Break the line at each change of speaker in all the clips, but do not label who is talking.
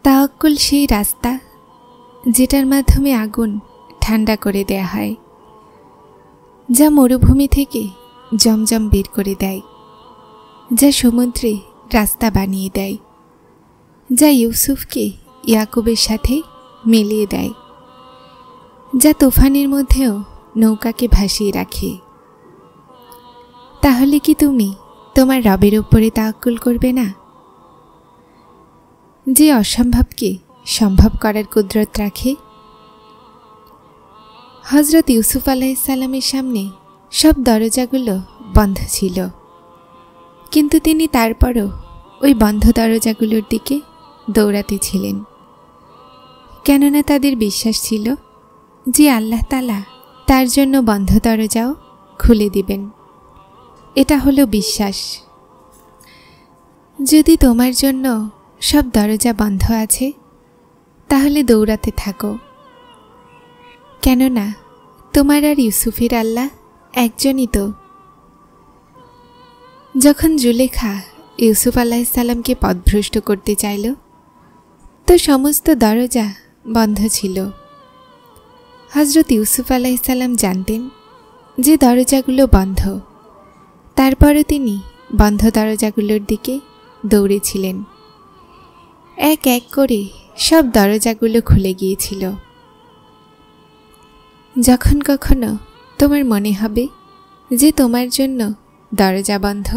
তাওয়াক্কুল সেই রাস্তা যেটার মাধ্যমে আগুন ঠান্ডা করে দেয়া হয়, যা মরুভূমি থেকে জমজম বের করে দেয়, যা সমুদ্রে রাস্তা বানিয়ে দেয়, যা ইউসুফকে ইয়াকুবের সাথে মিলিয়ে দেয়, যা তুফানের মধ্যেও নৌকাকে ভাসিয়ে রাখে। তাহলে কি তুমি তোমার রবের উপরে তাওয়াক্কুল করবে না, যে অসম্ভবকে সম্ভব করার কুদরত রাখে? হযরত ইউসুফ আলাইহিসসালামের সামনে সব দরজাগুলো বন্ধ ছিল, কিন্তু তিনি তারপরও ওই বন্ধ দরজাগুলোর দিকে দৌড়াতে ছিলেন, কেননা তাদের বিশ্বাস ছিল যে আল্লাহ তাআলা তার জন্য বন্ধ দরজাও খুলে দিবেন। এটা হলো বিশ্বাস। যদি তোমার জন্য সব দরজা বন্ধ আছে, তাহলে দৌড়াতে থাকো, কেননা তোমার আর ইউসুফের আল্লাহ একজনই তো। যখন জুলেখা ইউসুফ আলাইহিসসালামকে পথভ্রষ্ট করতে চাইল, তো সমস্ত দরজা বন্ধ ছিল। হযরত ইউসুফ আলাইহিসসালাম জানতেন যে দরজাগুলো বন্ধ, তারপরও তিনি বন্ধ দরজাগুলোর দিকে দৌড়েছিলেন। এক এক করে সব দরজাগুলো খুলে গিয়েছিল। যখন কখনো তোমার মনে হবে যে তোমার জন্য দরজা বন্ধ,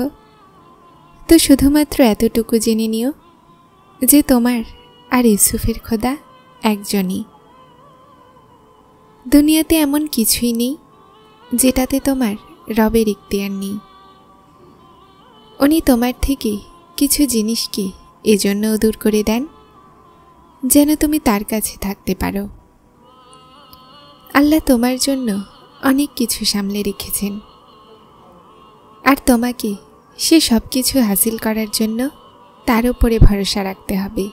তো শুধুমাত্র এতটুকু জেনে নিও যে তোমার আর ইউসুফের খোদা একজনই। দুনিয়াতে এমন কিছুই নেই যেটাতে তোমার রবের ইখতিয়ার নেই। উনি তোমার থেকে কিছু জিনিসকে এজন্য দূর করে দেন যেন তুমি তার কাছে থাকতে পারো। আল্লাহ তোমার জন্য অনেক কিছু সামলে রেখেছেন, আর তোমাকে সে সব কিছু হাসিল করার জন্য তার উপরে ভরসা রাখতে হবে।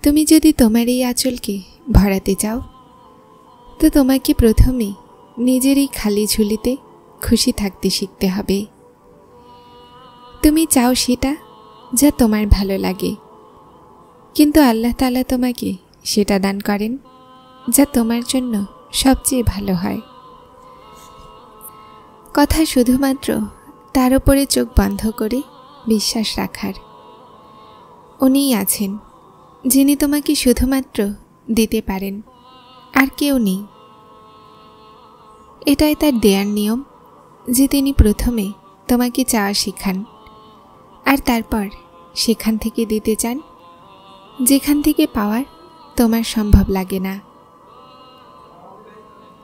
তুমি যদি তোমার এই আঁচলকে ভরাতে চাও, তো তোমাকে প্রথমে নিজের এই খালি ঝুলিতে খুশি থাকতে শিখতে হবে। তুমি চাও সেটা যা তোমার ভালো লাগে, কিন্তু আল্লাহ তাআলা তোমাকে সেটা দান করেন যা তোমার জন্য সবচেয়ে ভালো হয়। কথা শুধুমাত্র তার উপরে চোখ বন্ধ করে বিশ্বাস রাখার। উনিই আছেন যিনি তোমাকে শুধুমাত্র দিতে পারেন, আর কেউ নেই। এটাই তার দেয়ার নিয়ম যে তিনি প্রথমে তোমাকে চাওয়া শেখান, আর তারপর সেখান থেকে দিতে চান যেখান থেকে পাওয়ার তোমার সম্ভব লাগে না।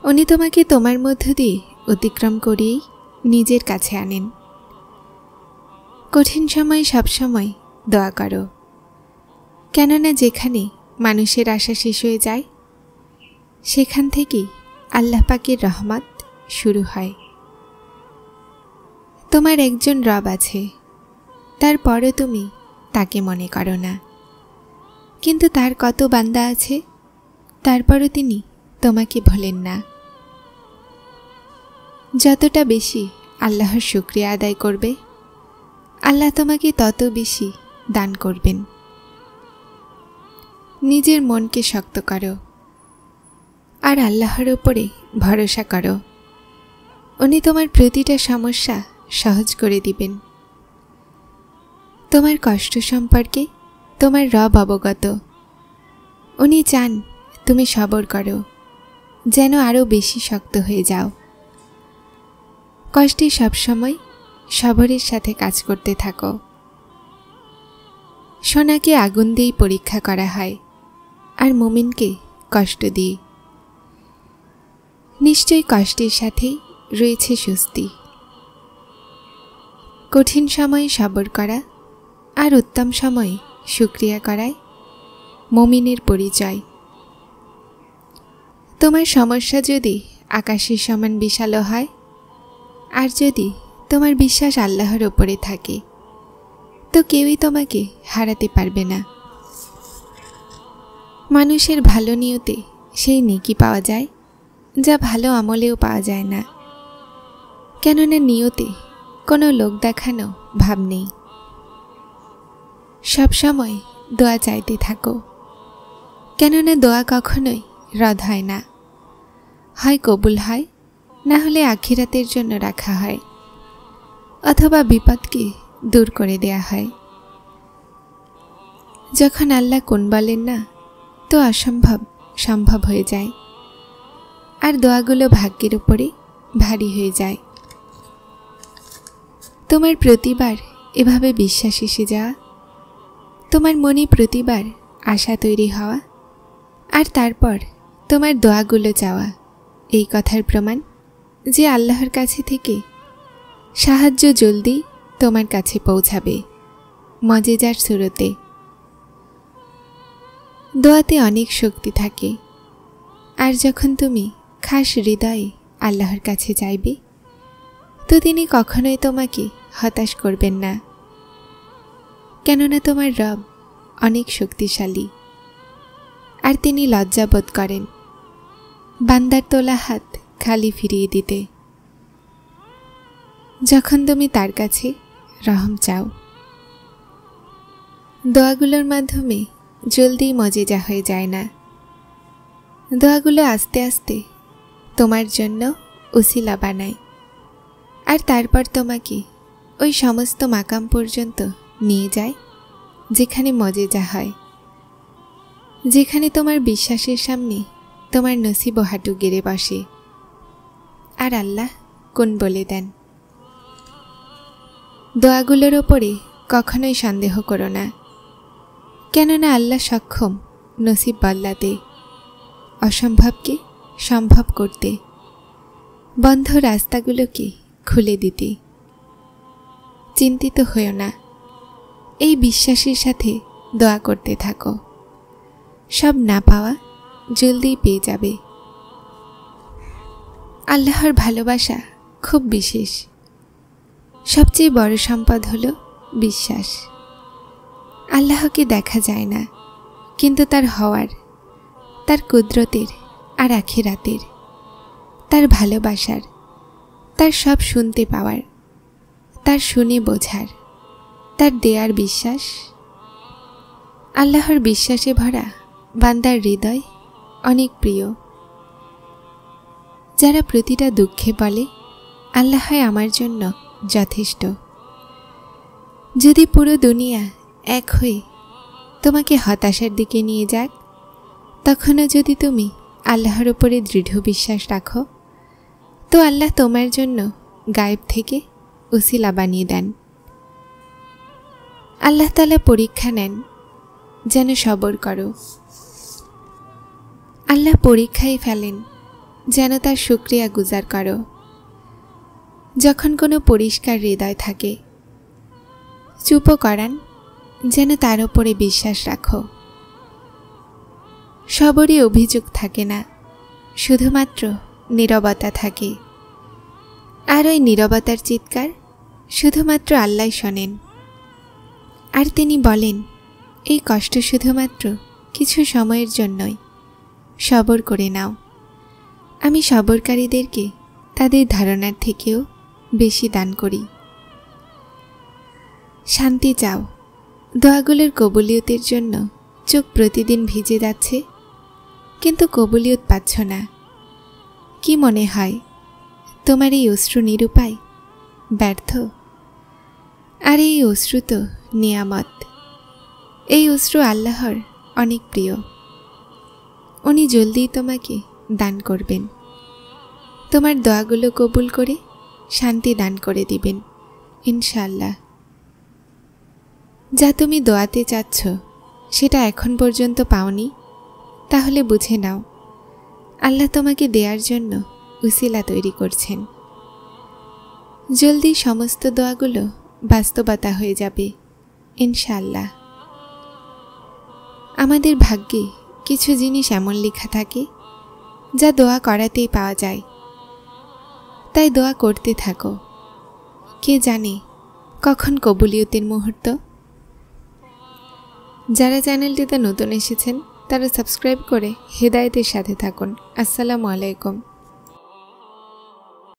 উনি তোমাকে তোমার মধ্য দিয়ে অতিক্রম করিয়েই নিজের কাছে আনেন। কঠিন সময় সবসময় দোয়া করো, কেননা যেখানে মানুষের আশা শেষ হয়ে যায়, সেখান থেকেই আল্লাহ পাকের রহমত শুরু হয়। তোমার একজন রব আছে, তারপরও তুমি তাকে মনে করো না। কিন্তু তার কত বান্দা আছে, তারপরও তিনি তোমাকে ভোলেন না। যতটা বেশি আল্লাহর শুকরিয়া আদায় করবে, আল্লাহ তোমাকে তত বেশি দান করবেন। নিজের মনকে শক্ত করো আর আল্লাহর উপরে ভরসা করো। উনি তোমার প্রতিটা সমস্যা সহজ করে দিবেন। তোমার কষ্ট সম্পর্কে তোমার রব অবগত। উনি চান তুমি সবর করো, যেন আরও বেশি শক্ত হয়ে যাও। কষ্টে সবসময় সবরের সাথে কাজ করতে থাকো। সোনাকে আগুন দিয়েই পরীক্ষা করা হয়, আর মুমিনকে কষ্ট দিয়ে। নিশ্চয়ই কষ্টের সাথেই রয়েছে স্বস্তি। কঠিন সময়ে সবর করা আর উত্তম সময়ে শুকরিয়া করাই মুমিনের পরিচয়। তোমার সমস্যা যদি আকাশের সমান বিশাল হয়, আর যদি তোমার বিশ্বাস আল্লাহর উপরে থাকে, তো কেউই তোমাকে হারাতে পারবে না। মানুষের ভালো নিয়তে সেই নেকি পাওয়া যায় যা ভালো আমলেও পাওয়া যায় না, কেননা নিয়তে কোনো লোক দেখানো ভাব নেই। সবসময় দোয়া চাইতে থাকো, কেননা দোয়া কখনোই রদ হয় না, হয় কবুল হয়, না হলে আখিরাতের জন্য রাখা হয়, অথবা বিপদকে দূর করে দেয়া হয়। যখন আল্লাহ কোন বলেন না, তো অসম্ভব সম্ভব হয়ে যায়, আর দোয়াগুলো ভাগ্যের উপরে ভারী হয়ে যায়। তোমার প্রতিবার এভাবে বিশ্বাস এসে যাওয়া, তোমার মনে প্রতিবার আশা তৈরি হওয়া, আর তারপর তোমার দোয়াগুলো চাওয়া, এই কথার প্রমাণ যে আল্লাহর কাছে থেকে সাহায্য জলদি তোমার কাছে পৌঁছাবে মজেজার সুরতে। দোয়াতে অনেক শক্তি থাকে, আর যখন তুমি খাস হৃদয়ে আল্লাহর কাছে চাইবে, তো তিনি কখনোই তোমাকে হতাশ করবেন না, কেননা তোমার রব অনেক শক্তিশালী, আর তিনি লজ্জাবোধ করেন বান্দার তোলা হাত খালি ফিরিয়ে দিতে যখন তুমি তার কাছে রহম চাও। দোয়াগুলোর মাধ্যমে জলদি মজেজা হয়ে যায় না, দোয়াগুলো আস্তে আস্তে তোমার জন্য উসিলা বানায়, আর তারপর তোমাকে ওই সমস্ত মাকাম পর্যন্ত নিয়ে যায় যেখানে মজেজা হয়, যেখানে তোমার বিশ্বাসের সামনে তোমার নসিব হাঁটু গেড়ে বসে, আর আল্লাহ কোন বলে দেন। দোয়াগুলোর ওপরে কখনোই সন্দেহ করো না, কেননা আল্লাহ সক্ষম নসিব বদলাতে, অসম্ভবকে সম্ভব করতে, বন্ধ রাস্তাগুলোকে খুলে দিতে। চিন্তিত হইও না, এই বিশ্বাসের সাথে দোয়া করতে থাকো, সব না পাওয়া জলদি পেয়ে যাবে। আল্লাহর ভালোবাসা খুব বিশেষ, সবচেয়ে বড় সম্পদ হলো বিশ্বাস। আল্লাহকে দেখা যায় না, কিন্তু তার হওয়ার, তার কুদরতের আর আখিরাতের, তার ভালোবাসার, তার সব শুনতে পাওয়ার, তার শুনে বোঝার, তার দেয়ার বিশ্বাস। আল্লাহর বিশ্বাসে ভরা বান্দার হৃদয় অনেক প্রিয়। যারা প্রতিটা দুঃখে বলে আল্লাহ আমার জন্য যথেষ্ট, যদি পুরো দুনিয়া এক হয়ে তোমাকে হতাশার দিকে নিয়ে যাক, তখনও যদি তুমি আল্লাহর উপরে দৃঢ় বিশ্বাস রাখো, তো আল্লাহ তোমার জন্য গায়েব থেকে উসিলা বানিয়ে দেন। আল্লাহ তাআলা পরীক্ষা নেন যেন সবর করো। আল্লাহ পরীক্ষায় ফেলেন যেন তার শুকরিয়া গুজার করো। যখন কোনো পরিষ্কার হৃদয় থাকে, চুপও করান যেন তার ওপরে বিশ্বাস রাখো। সবরই অভিযোগ থাকে না, শুধুমাত্র নীরবতা থাকে, আর ওই নীরবতার চিৎকার শুধুমাত্র আল্লাহ শোনেন। আর তিনি বলেন, এই কষ্ট শুধুমাত্র কিছু সময়ের জন্যই, সবর করে নাও। আমি সবরকারীদেরকে তাদের ধারণার থেকেও বেশি দান করি। শান্তি চাও। দোয়াগুলোর কবুলিয়তের জন্য চোখ প্রতিদিন ভিজে যাচ্ছে, কিন্তু কবুলিয়ত পাচ্ছ না। কি মনে হয় তোমার এই অশ্রু নিরুপায়, ব্যর্থ? আর এই অশ্রু তো নিয়ামত। এই অশ্রু আল্লাহর অনেক প্রিয়। উনি জলদি তোমাকে দান করবেন, তোমার দোয়াগুলো কবুল করে শান্তি দান করে দিবেন ইনশাআল্লাহ। যা তুমি দোয়াতে চাচ্ছ সেটা এখন পর্যন্ত পাওনি, তাহলে বুঝে নাও আল্লাহ তোমাকে দেওয়ার জন্য উসিলা তৈরি করছেন। জলদি সমস্ত দোয়াগুলো বাস্তবতা হয়ে যাবে ইনশাআল্লাহ। আমাদের ভাগ্যে কিছু জিনিস এমন লেখা থাকে যা দোয়া করাতেই পাওয়া যায়, তাই দোয়া করতে থাকো। কে জানে কখন কবুলিয়তের মুহূর্ত। যারা চ্যানেলটিতে নতুন এসেছেন তারা সাবস্ক্রাইব করে হেদায়েতের সাথে থাকুন। আসসালামু আলাইকুম।